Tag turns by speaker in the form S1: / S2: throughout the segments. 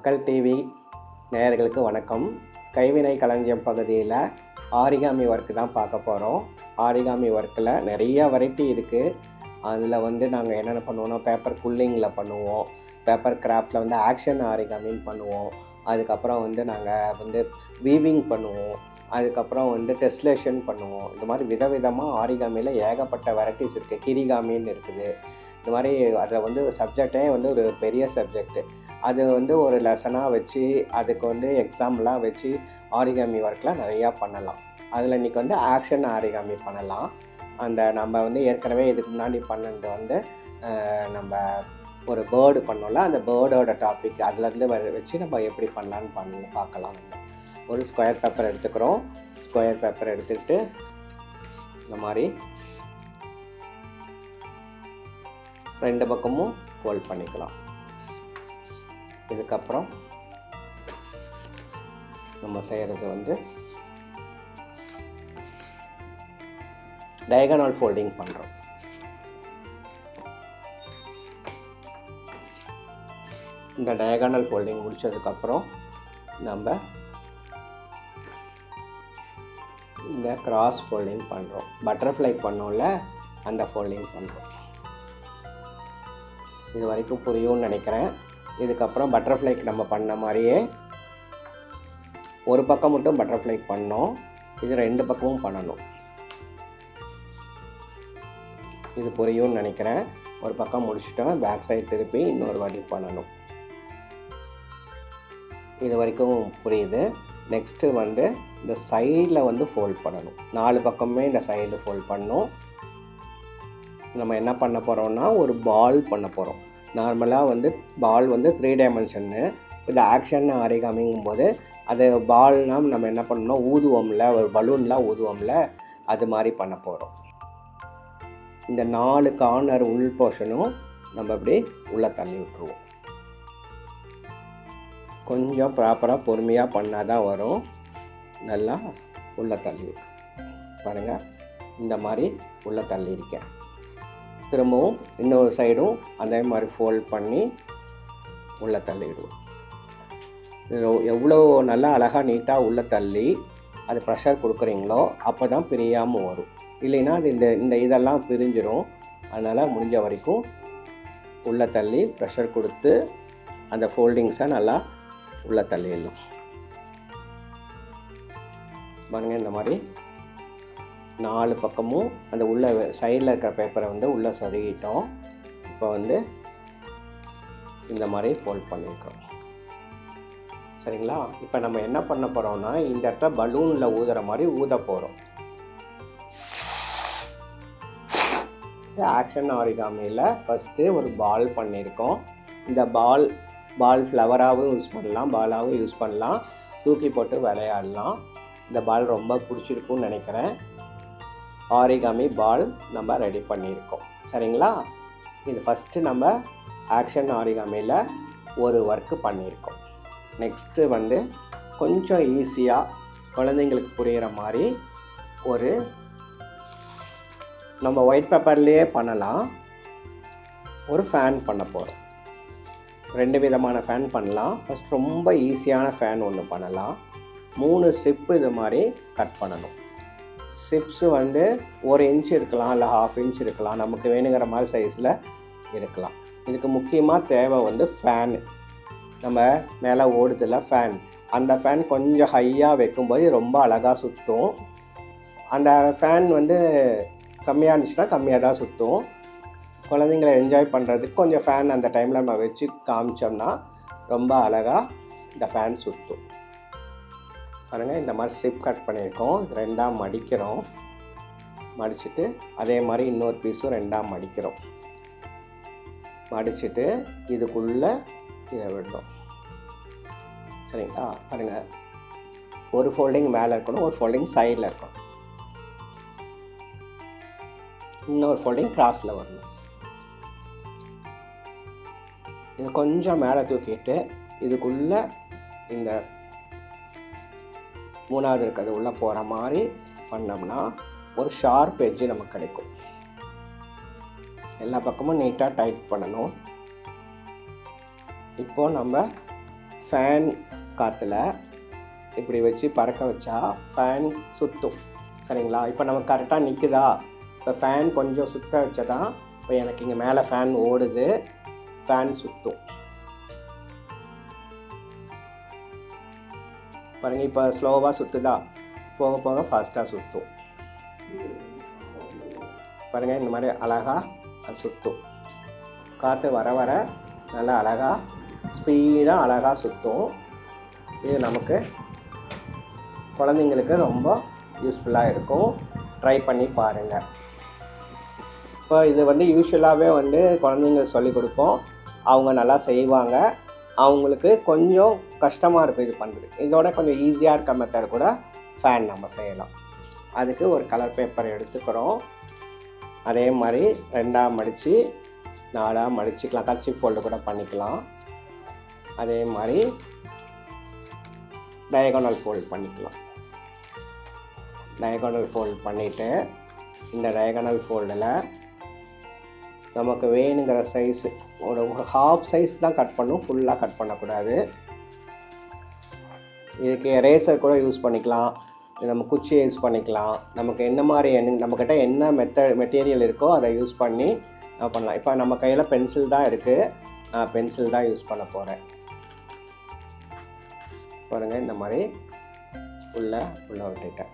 S1: மக்கள் டிவி நேயர்களுக்கு வணக்கம். கைவினை களஞ்சியம் பகுதியில் ஆரிகாமி ஒர்க்கு தான் பார்க்க போகிறோம். ஆரிகாமி ஒர்க்கில் நிறைய வெரைட்டி இருக்குது. அதில் நாங்கள் என்னென்ன பண்ணுவோம்னா, பேப்பர் புல்லிங்கில் பண்ணுவோம், பேப்பர் கிராஃப்டில் ஆக்ஷன் ஆரிகாமின்னு பண்ணுவோம், அதுக்கப்புறம் நாங்கள் வீவிங் பண்ணுவோம், அதுக்கப்புறம் டெஸ்லேஷன் பண்ணுவோம். இந்த மாதிரி விதவிதமாக ஆரிகாமியில் ஏகப்பட்ட வெரைட்டிஸ் இருக்குது. கிரிகாமின்னு இருக்குது. இந்த மாதிரி அதில் சப்ஜெக்டே ஒரு பெரிய சப்ஜெக்ட்டு. அது ஒரு லெசனாக வச்சு அதுக்கு எக்ஸாம்லாம் வச்சு ஆரிகாமி ஒர்க்லாம் நிறையா பண்ணலாம். அதில் இன்றைக்கி ஆக்ஷன் ஆரிகாமி பண்ணலாம். அந்த நம்ம ஏற்கனவே இதுக்கு முன்னாடி பண்ணது நம்ம ஒரு பேர்டு பண்ணோம்ல, அந்த பேர்டோட டாபிக் அதுலேருந்து வச்சு நம்ம எப்படி பண்ணலான்னு பார்க்கலாம். ஒரு ஸ்கொயர் பேப்பர் எடுத்துக்கிறோம். ஸ்கொயர் பேப்பர் எடுத்துக்கிட்டு இந்த மாதிரி ரெண்டு பக்கமும் ஃபோல்ட் பண்ணிக்கலாம். இதுக்கப்புறம் நம்ம செய்கிறது டயகனல் ஃபோல்டிங் பண்ணுறோம். இந்த டயகனல் ஃபோல்டிங் முடித்ததுக்கப்புறம் நம்ம இந்த கிராஸ் ஃபோல்டிங் பண்ணுறோம். பட்டர்ஃப்ளை பண்ணோம்ல, அந்த ஃபோல்டிங் பண்ணுறோம். இது வரைக்கும் புரியும்னு நினைக்கிறேன். இதுக்கப்புறம் பட்டர்ஃப்ளைக்கு நம்ம பண்ண மாதிரியே ஒரு பக்கம் மட்டும் பட்டர்ஃப்ளை பண்ணோம். இது ரெண்டு பக்கமும் பண்ணணும். இது புரியும்னு நினைக்கிறேன். ஒரு பக்கம் முடிச்சுட்டோம், பேக் சைடு திருப்பி இன்னொரு வாட்டி பண்ணணும். இது வரைக்கும் புரியுது. நெக்ஸ்ட்டு இந்த சைடில் ஃபோல்ட் பண்ணணும். 4 பக்கமே இந்த சைடில் ஃபோல்ட் பண்ணணும். நம்ம என்ன பண்ண போகிறோம்னா, ஒரு பால் பண்ண போகிறோம். நார்மலாக பால் 3 டைமென்ஷன்னு. இந்த ஆக்ஷன் ஆரிகாமிங்கும் போது அது பால்னால் நம்ம என்ன பண்ணணும், ஊதுவோம்ல, ஒரு பலூன்லாம் ஊதுவோம்ல, அது மாதிரி பண்ண போகிறோம். இந்த 4 கார்னர் உள் போர்ஷனும் நம்ம இப்படி உள்ளே தள்ளி விட்டுருவோம். கொஞ்சம் ப்ராப்பராக பொறுமையாக பண்ணால் தான் வரும். நல்லா உள்ளே தள்ளி விட்டுரும். பாருங்கள், இந்த மாதிரி உள்ளே தள்ளியிருக்கேன். திரும்பவும் இன்னொரு சைடும் அதே மாதிரி ஃபோல்ட் பண்ணி உள்ளே தள்ளிவிடுவோம். எவ்வளோ நல்லா அழகாக நீட்டாக உள்ளே தள்ளி அது ப்ரெஷர் கொடுக்குறீங்களோ அப்போ தான் பிரியாமல் வரும். இல்லைன்னா அது இந்த இதெல்லாம் பிரிஞ்சிடும். அதனால் முடிஞ்ச வரைக்கும் உள்ளே தள்ளி ப்ரெஷர் கொடுத்து அந்த ஃபோல்டிங்ஸை நல்லா உள்ளே தள்ளிடலாம். பாருங்கள், இந்த மாதிரி 4 பக்கமும் அந்த உள்ள சைடில் இருக்கிற பேப்பரை உள்ளே சொருகிட்டோம். இப்போ இந்த மாதிரி ஃபோல்ட் பண்ணியிருக்கோம். சரிங்களா? இப்போ நம்ம என்ன பண்ண போகிறோம்னா, இந்த இடத்த பலூனில் ஊதுற மாதிரி ஊத போகிறோம். ஆக்ஷன் ஆரிகாமியில் ஃபஸ்ட்டு ஒரு பால் பண்ணியிருக்கோம். இந்த பால் ஃப்ளவராகவும் யூஸ் பண்ணலாம், பாலாகவும் யூஸ் பண்ணலாம், தூக்கி போட்டு விளையாடலாம். இந்த பால் ரொம்ப பிடிச்சிருக்குன்னு நினைக்கிறேன். ஆரிகாமி பால் நம்ம ரெடி பண்ணியிருக்கோம். சரிங்களா? இது ஃபஸ்ட்டு நம்ம ஆக்ஷன் ஆரிகாமியில் ஒரு ஒர்க்கு பண்ணியிருக்கோம். நெக்ஸ்ட்டு கொஞ்சம் ஈஸியாக குழந்தைங்களுக்கு புரிகிற மாதிரி ஒரு நம்ம ஒயிட் பேப்பர்லேயே பண்ணலாம். ஒரு ஃபேன் பண்ண போகிறோம். 2 விதமான ஃபேன் பண்ணலாம். ஃபஸ்ட் ரொம்ப ஈஸியான ஃபேன் ஒன்று பண்ணலாம். 3 ஸ்ட்ரிப்பு இது மாதிரி கட் பண்ணணும். ஸ்ட்ரிப்ஸு 1 இன்ச் இருக்கலாம், இல்லை 1/2 இன்ச் இருக்கலாம், நமக்கு வேணுங்கிற மாதிரி சைஸில் இருக்கலாம். இதுக்கு முக்கியமாக தேவை ஃபேனு. நம்ம மேலே ஓடுதில்ல ஃபேன், அந்த ஃபேன் கொஞ்சம் ஹையாக வைக்கும்போது ரொம்ப அழகாக சுற்றும். அந்த ஃபேன் கம்மியாக இருந்துச்சுன்னா கம்மியாக தான் சுற்றும். குழந்தைங்களை என்ஜாய் பண்ணுறதுக்கு கொஞ்சம் ஃபேன் அந்த டைமில் நம்ம வச்சு காமிச்சோம்னா ரொம்ப அழகாக இந்த ஃபேன் சுற்றும். பாருங்கள், இந்த மாதிரி ஸ்ட்ரிப் கட் பண்ணியிருக்கோம். 2ஆக மடிக்கிறோம். மடிச்சுட்டு அதே மாதிரி இன்னொரு பீஸும் 2ஆக மடிக்கிறோம். மடிச்சுட்டு இதுக்குள்ளே இதை விடுறோம். சரிங்களா? பாருங்கள், ஒரு ஃபோல்டிங் மேலே இருக்கணும், ஒரு ஃபோல்டிங் சைடில் இருக்கணும், இன்னொரு ஃபோல்டிங் கிராஸில் வரணும். இது கொஞ்சம் மேலே தூக்கிட்டு இதுக்குள்ளே இந்த 3ஆவது இருக்கிறது உள்ளே போகிற மாதிரி பண்ணோம்னா ஒரு ஷார்ப் எட்ஜு நமக்கு கிடைக்கும். எல்லா பக்கமும் நீட்டாக டைட் பண்ணணும். இப்போது நம்ம ஃபேன் காற்றுல இப்படி வச்சு பறக்க வச்சா ஃபேன் சுற்றும். சரிங்களா? இப்போ நம்ம கரெக்டாக நிற்குதா? இப்போ ஃபேன் கொஞ்சம் சுற்ற வச்சதா இப்போ எனக்கு இங்கே மேலே ஃபேன் ஓடுது, ஃபேன் சுற்றும். பாருங்கள், இப்போ ஸ்லோவாக சுற்றுதா, போக போக ஃபாஸ்ட்டாக சுற்றும். பாருங்கள், இந்த மாதிரி அழகாக அது சுற்றும். காற்று வர வர நல்லா அழகாக ஸ்பீடாக அழகாக சுற்றும். இது நமக்கு குழந்தைங்களுக்கு ரொம்ப யூஸ்ஃபுல்லாக இருக்கும். ட்ரை பண்ணி பாருங்கள். இப்போ இது வந்து யூஸ்வலாகவே வந்து குழந்தைங்களுக்கு சொல்லிக் கொடுப்போம், அவங்க நல்லா செய்வாங்க. அவங்களுக்கு கொஞ்சம் கஷ்டமாக இருக்கும் இது பண்ணுறது. இதோட கொஞ்சம் ஈஸியாக இருக்க மெத்தட் கூட ஃபேன் நம்ம செய்யலாம். அதுக்கு ஒரு கலர் பேப்பர் எடுத்துக்கிறோம். அதே மாதிரி 2ஆக மடித்து 4ஆக மடிச்சுக்கலாம். கர்ச்சீஃப் ஃபோல்டு கூட பண்ணிக்கலாம். அதே மாதிரி டயகோனல் ஃபோல்ட் பண்ணிக்கலாம். டயகோனல் ஃபோல்ட் பண்ணிவிட்டு இந்த டயகோனல் ஃபோல்டில் நமக்கு வேணுங்கிற சைஸு ஒரு ஹாஃப் சைஸ் தான் கட் பண்ணும், ஃபுல்லாக கட் பண்ணக்கூடாது. இதுக்கு எரேசர் கூட யூஸ் பண்ணிக்கலாம், நம்ம குச்சியை யூஸ் பண்ணிக்கலாம். நமக்கு என்ன மாதிரி நம்மக்கிட்ட என்ன மெட்டீரியல் இருக்கோ அதை யூஸ் பண்ணி பண்ணலாம். இப்போ நம்ம கையில் பென்சில் தான் இருக்குது, நான் பென்சில் தான் யூஸ் பண்ண போகிறேன். பாருங்கள், இந்த மாதிரி உள்ளே விட்டுட்டேன்.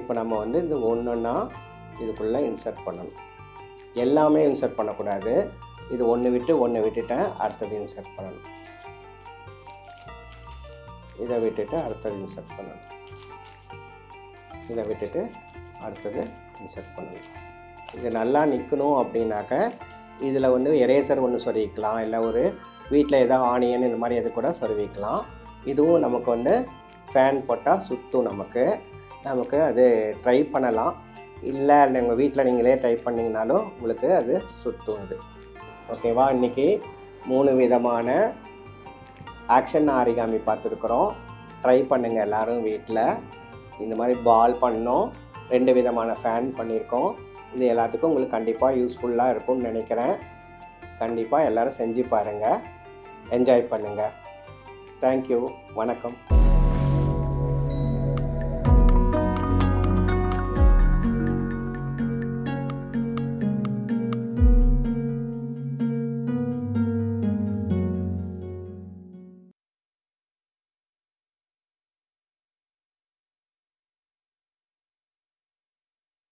S1: இப்போ நம்ம வந்து இந்த ஒன்றுன்னா இதுக்குள்ளே இன்சர்ட் பண்ணணும். எல்லாமே இன்சர்ட் பண்ணக்கூடாது. இது ஒன்று விட்டு ஒன்று விட்டுட்டேன், அடுத்தது இன்சர்ட் பண்ணணும். இதை விட்டுட்டு அடுத்தது இன்சர்ட் பண்ணணும். இதை விட்டுட்டு அடுத்தது இன்சர்ட் பண்ணணும். இது நல்லா நிற்கணும் அப்படின்னாக்க இதில் வந்து எரேசர் ஒன்று சொருவிக்கலாம், இல்லை ஒரு வீட்டில் ஏதாவது ஆனியன் இந்த மாதிரி எது கூட சொருவிக்கலாம். இதுவும் நமக்கு வந்து ஃபேன் போட்டால் சுற்றும். நமக்கு அது ட்ரை பண்ணலாம். இல்லை உங்கள் வீட்டில் நீங்களே ட்ரை பண்ணிங்கனாலும் உங்களுக்கு அது சுற்றும். இது ஓகேவா? இன்றைக்கி 3 விதமான ஆக்ஷன் ஆரிகாமி பார்த்துருக்குறோம். ட்ரை பண்ணுங்கள் எல்லோரும் வீட்டில். இந்த மாதிரி பால் பண்ணோம், 2 விதமான ஃபேன் பண்ணியிருக்கோம். இது எல்லாத்துக்கும் உங்களுக்கு கண்டிப்பாக யூஸ்ஃபுல்லாக இருக்கும்னு நினைக்கிறேன். கண்டிப்பாக எல்லோரும் செஞ்சு பாருங்கள், என்ஜாய் பண்ணுங்கள். தேங்க்யூ. வணக்கம்.